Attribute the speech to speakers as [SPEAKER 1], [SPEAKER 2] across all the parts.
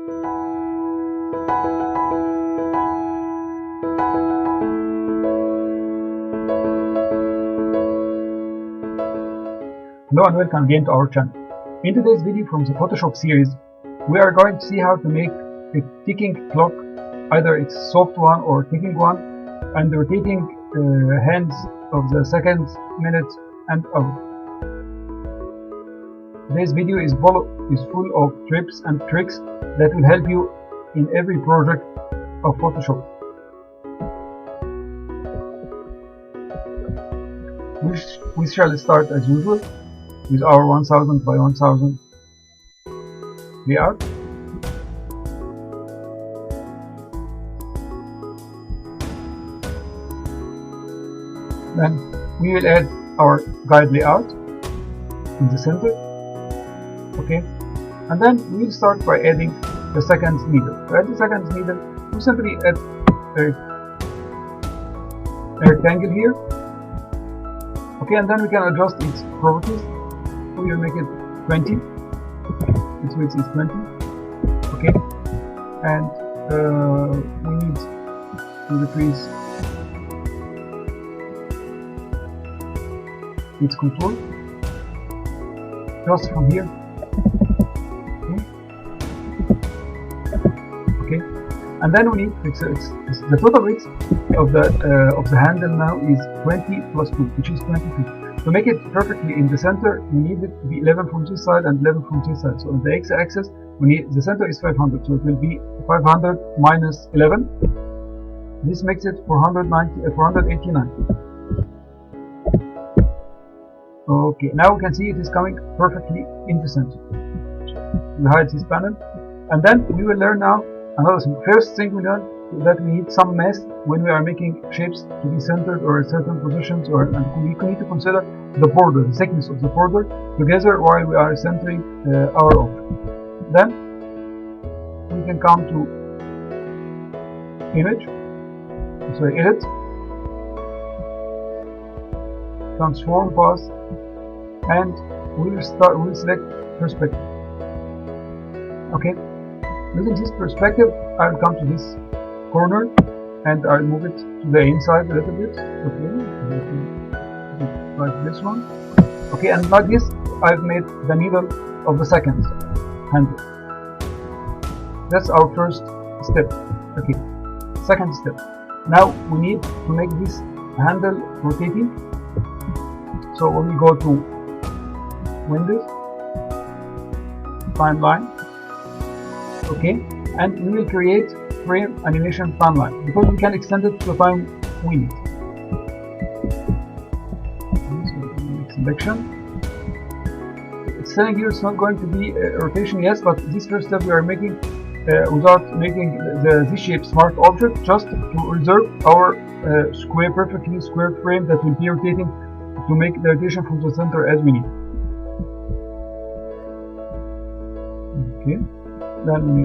[SPEAKER 1] Hello and welcome again to our channel. In today's video from the Photoshop series, we are going to see how to make a ticking clock, either it's soft one or ticking one, and rotating hands of the seconds, minutes, and hour. This video is full of tips and tricks that will help you in every project of Photoshop. We shall start as usual with our 1000 by 1000 layout. Then we will add our guide layout in the center. Okay, and then we will start by adding the seconds needle. To add the seconds needle, we simply add a rectangle here. Okay, and then we can adjust its properties. We will make it 20. Its width is 20. Okay, and we need to decrease its contour just from here. Okay, and then we need the total width of the handle now is 20 plus 2, which is 22. To make it perfectly in the center, we need it to be 11 from this side and 11 from this side. So on the x-axis, the center is 500, so it will be 500 minus 11. This makes it 489. Okay, now we can see it is coming perfectly in the center. We hide this panel, and then we will learn now another thing. First thing we learn that we need some mass when we are making shapes to be centered or at certain positions, and we need to consider the border, the thickness of the border together while we are centering our object. Then we can come to edit, transform path, and we will select perspective. Okay, using this perspective, I will come to this corner and I'll move it to the inside a little bit. Okay, like this one. Okay, and like this, I've made the needle of the second handle. That's our first step. Okay, second step. Now we need to make this handle rotating. So when we go to Windows, Timeline, okay, and we will create frame animation timeline because we can extend it to the time we need. Selection. It's telling you it's not going to be a rotation, yes, but this first step we are making without making this shape smart object, just to reserve our perfectly square frame that will be rotating to make the rotation from the center as we need. Okay, then we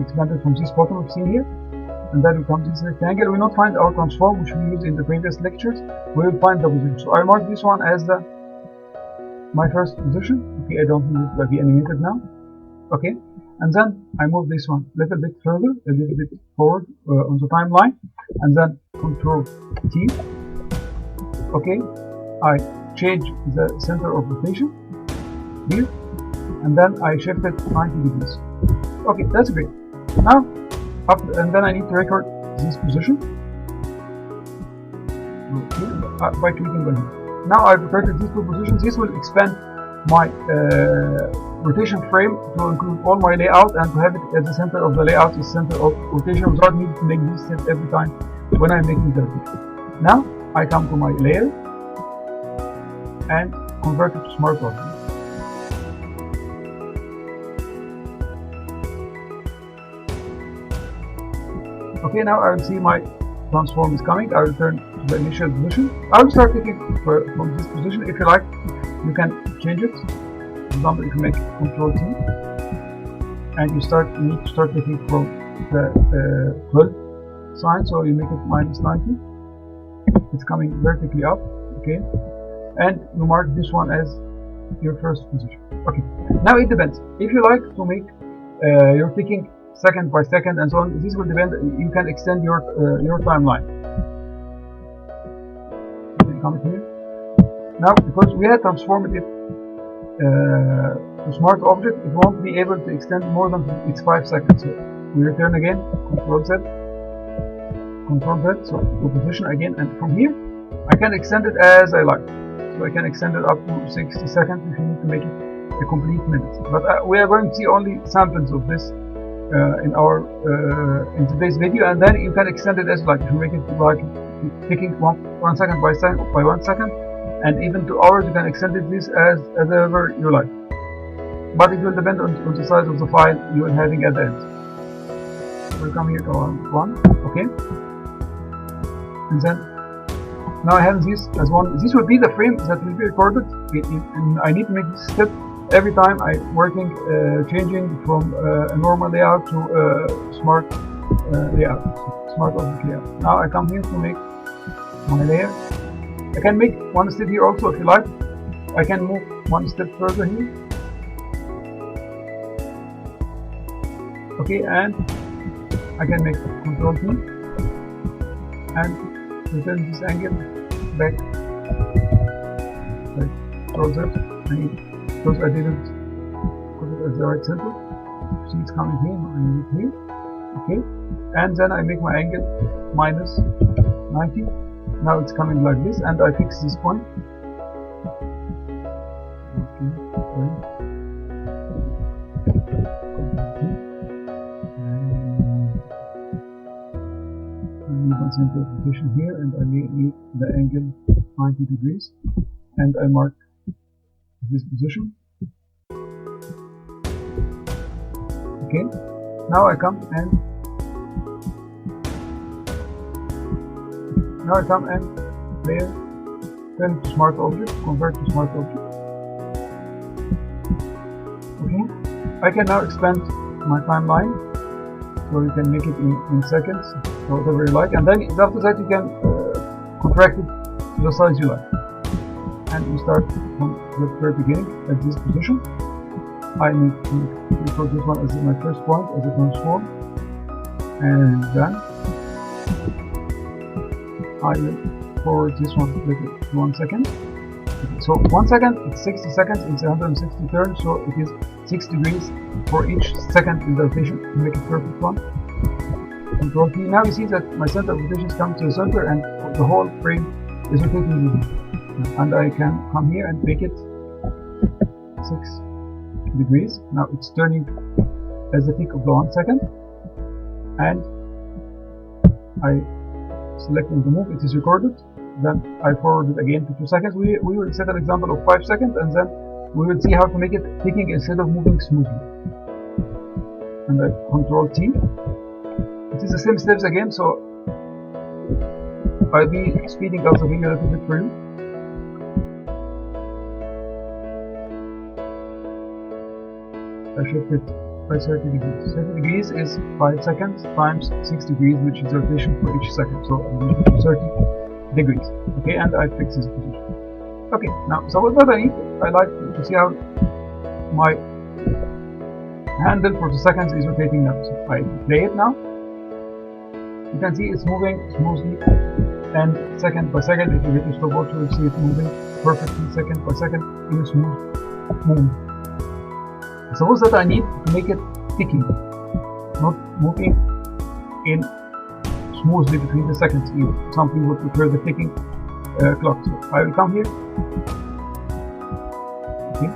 [SPEAKER 1] expand it from this bottom we've seen here, and then we come to this rectangle. We will not find our transform, which we used in the previous lectures. We will find the position. So I mark this one as my first position. Okay, I don't need it to be animated now. Okay, and then I move this one a little bit further, a little bit forward on the timeline, and then Control T. Okay, I change the center of rotation here, and then I shift it 90 degrees. Okay, that's great. Now, and then I need to record this position. Okay, by clicking on it. Now I've recorded these two positions. This will expand my rotation frame to include all my layout and to have it at the center of the layout, the center of rotation, without needing to make this step every time when I'm making the rotation. Now I come to my layer and convert it to smart object. Okay, now I will see my transform is coming. I will return to the initial position. I will start taking from this position. If you like, you can change it. For example, if you make Control T and you need to start taking from the 12 sign, so you make it minus 90. It's coming vertically up. Okay, and you mark this one as your first position. Okay, now it depends. If you like to make you're ticking second by second and so on. This will depend. You can extend your timeline. Come here. Now, because we had transformed it to smart object, it won't be able to extend more than its 5 seconds. So we return again, Control Z, so to position again, and from here I can extend it as I like. So I can extend it up to 60 seconds if you need to make it a complete minute. But we are going to see only samples of this in today's video, and then you can extend it as like. If you make it like ticking one second by 1 second, and even 2 hours, you can extend it this as ever you like. But it will depend on the size of the file you are having at the end. We'll come here to 1, okay, and then now I have this as one. This will be the frame that will be recorded, and I need to make this step every time I'm working, changing from a normal layout to a smart layout, smart object layout. Now I come here to make my layer. I can make one step here also if you like. I can move one step further here. Okay, and I can make Control T and return this angle back. Control Z. Because I didn't put it at the right center. See, it's coming here, I need it here. Okay, and then I make my angle minus 90. Now it's coming like this, and I fix this point. Okay, I need my center of position here, and I need the angle 90 degrees, and I mark this position. Okay, now I come and layer, turn to smart object, convert to smart object. Okay, I can now expand my timeline, so you can make it in seconds, or whatever you like, and then after that you can contract it to the size you like. And we start from the very beginning at this position. I need to record this one as my first point as a transform, and then I will forward this one to 1 second. Okay, so 1 second, it's 60 seconds, it's 160 turns, so it is 6 degrees for each second in the rotation to make it perfect one. Control T. Now you see that my center of rotation comes to the center and the whole frame is rotating with me. And I can come here and make it 6 degrees. Now it's turning as the tick of the 1 second, and I select on the move, it is recorded, then I forward it again to 2 seconds. We will set an example of 5 seconds, and then we will see how to make it ticking instead of moving smoothly. And I Control T. It is the same steps again, so I'll be speeding up the video a little bit for you. I shift it by 30 degrees. 30 degrees is 5 seconds times 6 degrees, which is the rotation for each second. So I'm going to do 30 degrees. Okay, and I fix this position. Okay, now, so what I need, I like to see how my handle for the seconds is rotating now. So I play it now. You can see it's moving smoothly, and second by second, if you hit the stop watch, you will see it moving perfectly, second by second, in a smooth movement. Suppose that I need to make it ticking, not moving in smoothly between the seconds. Some people would prefer the ticking clock. So I will come here. Okay,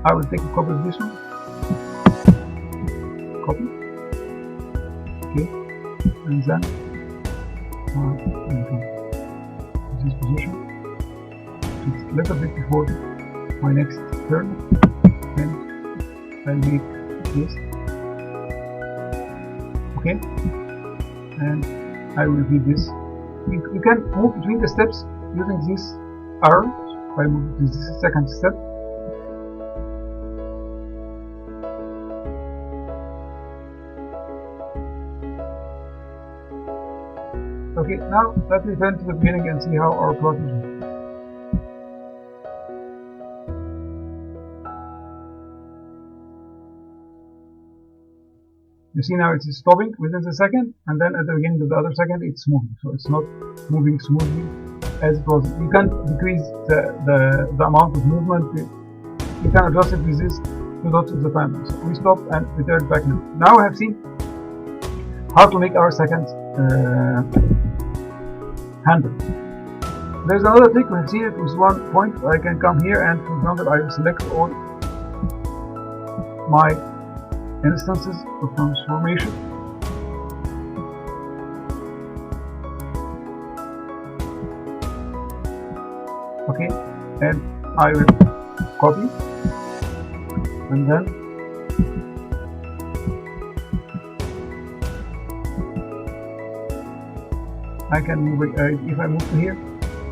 [SPEAKER 1] I will take a copy of this one. Copy. Okay, and then I will come to this position. It's a little bit before my next turn, and I'll make this. Okay, and I will repeat this. You can move between the steps using this arrow. I move to the second step. Okay, now let's return to the beginning and see how our plot is working. You see now it is stopping within the second, and then at the beginning of the other second it's moving. So it's not moving smoothly as it was. You can decrease the amount of movement. You can adjust it with these two dots at the time. So we stop and return back now. Now we have seen how to make our second handle. There's another trick. We have seen it with one point. I can come here and, for example, I will select all my instances of transformation. Okay, and I will copy, and then I can move it. If I move to here,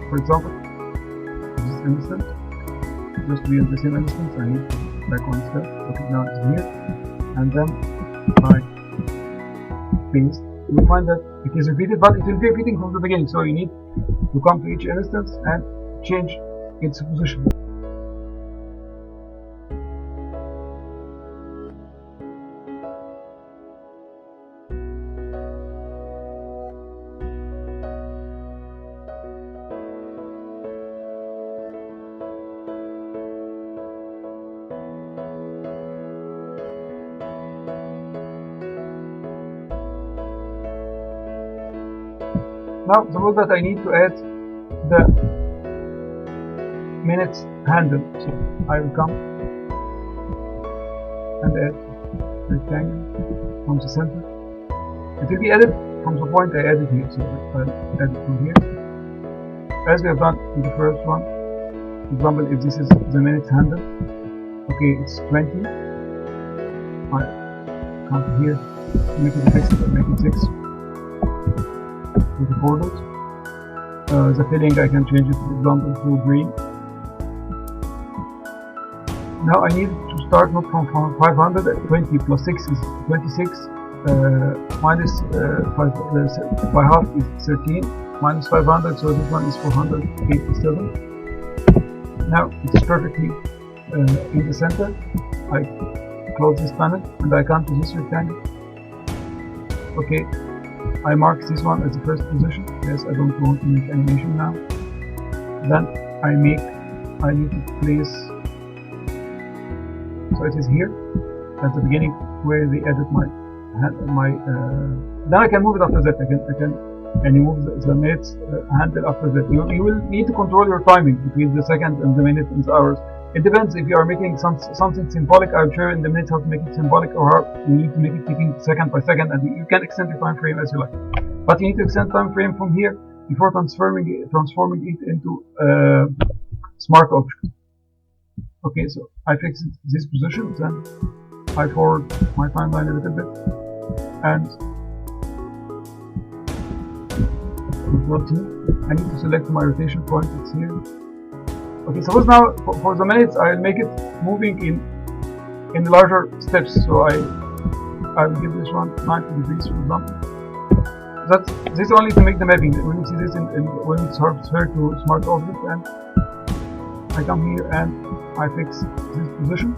[SPEAKER 1] for example, this instance, just to be in the same instance, I need to back one step. Okay, now it's here, and then I paste. You find that it is repeated, but it will be repeating from the beginning. So you need to come to each instance and change its position. Now suppose that I need to add the minutes handle, so I will come and add rectangle from the center. It will be added from the point I added here, so I'll add it from here, as we have done in the first one. For example, if this is the minutes handle, okay, it's 20. I come to here, make it 6, make it 6. With the borders. The filling I can change it, for example, to green. Now I need to start not from 500. 20 plus 6 is 26. Minus 5 by half is 13. Minus 500, so this one is 487. Now it is perfectly in the center. I close this panel and I come to this rectangle. Okay. I mark this one as the first position. Yes, I don't want to make animation now. Then I need to place, so it is here at the beginning where they edit then I can move it after that. I can move the minutes handle after that. You will need to control your timing between the second and the minute and the hours. It depends if you are making something symbolic. I'll show you in the minutes how to make it symbolic, or how you need to make it taking second by second, and you can extend the time frame as you like. But you need to extend time frame from here before transforming it into smart object. Okay, so I fix this position, then I forward my timeline a little bit, and Control T. I need to select my rotation point. It's here. Okay, suppose now for the minutes I'll make it moving in larger steps. So I will give this one 90 degrees, for example. This is only to make the mapping. When you see this when it's transferred to smart object, and I come here and I fix this position.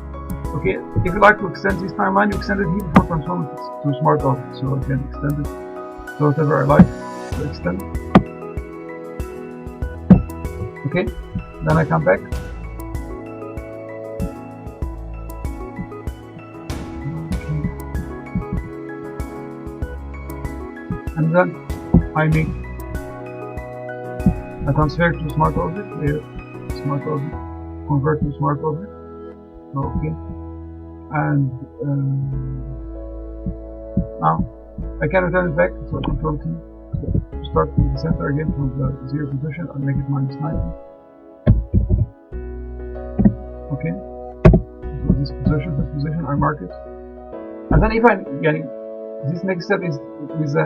[SPEAKER 1] Okay, if you like to extend this timeline, you extend it here before transforming it to smart object. So I can extend it to whatever I like to extend. Okay. Then I come back. And then I make a transfer to smart object. Here, smart object, convert to smart object. Okay. And now I can return it back. So Control T. To start from the center again from the 0 position, I'll make it minus 90. Okay, so this position, I mark it, and then if this next step is with the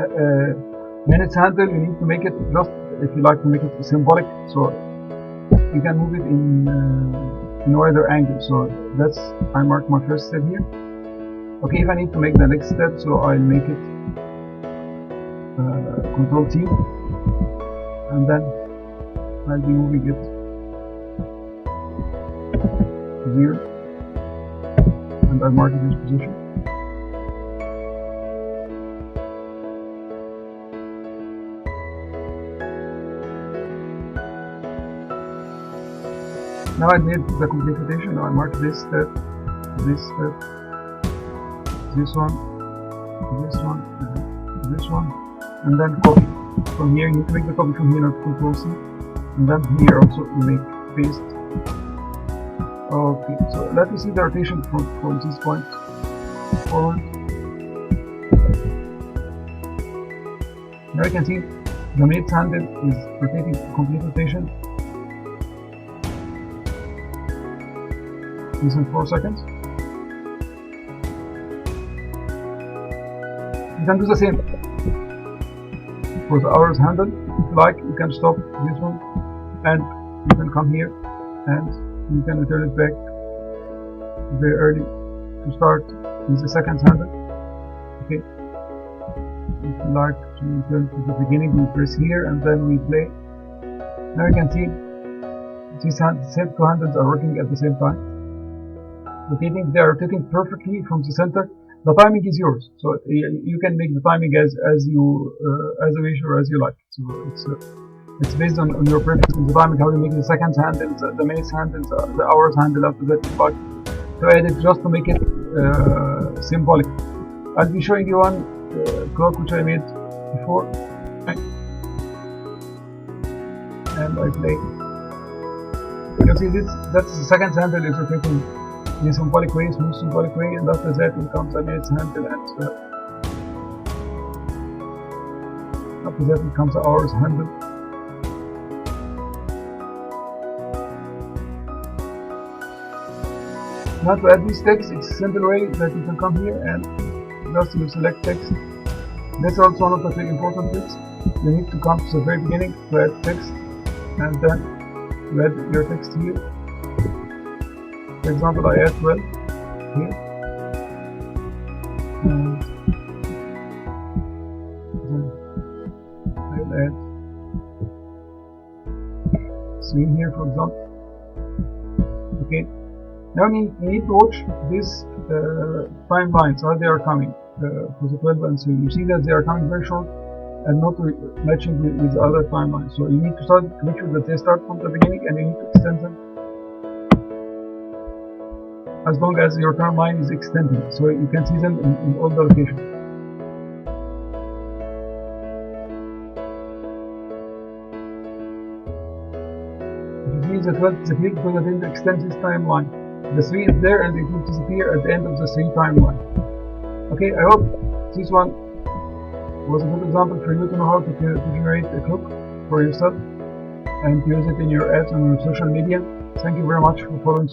[SPEAKER 1] minutes handle. You need to make it just, if you like to make it symbolic, so you can move it in either angle. So that's, I mark my first step here. Okay, if I need to make the next step, so I'll make it Control T, and then I'll be moving it 0, and I'll mark it in position. Now I made the complete rotation. Now I mark this step, this step, this one, and then copy. From here, you need to make the copy from here, not Control C, and then here also you make paste. Okay, so let me see the rotation from this point forward. Now you can see the mate's handle is rotating complete rotation. This in 4 seconds. You can do the same for the hours handle. If you like, you can stop this one and you can come here and you can return it back very early to start with the second handle. Okay. If you like to return to the beginning, we press here and then we play. Now you can see these same two handles are working at the same time. Rotating, they are rotating perfectly from the center. The timing is yours, so you can make the timing as you as a wish or as you like. So it's based on your preference in the timing, how you make the seconds handles, the minutes handles, the hours handle after that. But to add it just to make it symbolic. I'll be showing you one clock which I made before, and I play. You see this? That's the second handle is rotating in a symbolic way, smooth symbolic way, and after that it comes a minute's handle, and after that it comes the hours handle. Now to add this text, it's a simple way that you can come here and just you select text. That's also one of the very important things. You need to come to the very beginning to add text, and then you add your text here. For example, I add 12 here, and then I'll add 3 here, for example. Okay, now you need to watch these timelines, how they are coming for the 12 and 3. You see that they are coming very short and not matching with the other timelines. So you need to make sure that they start from the beginning, and you need to extend them as long as your timeline is extending, so you can see them in all the locations. You see the 12 disappear because I didn't extend this timeline. The 3 is there and it will disappear at the end of the 3 timeline. Okay, I hope this one was a good example for you to know how to generate a clock for yourself and use it in your ads on your social media. Thank you very much for following.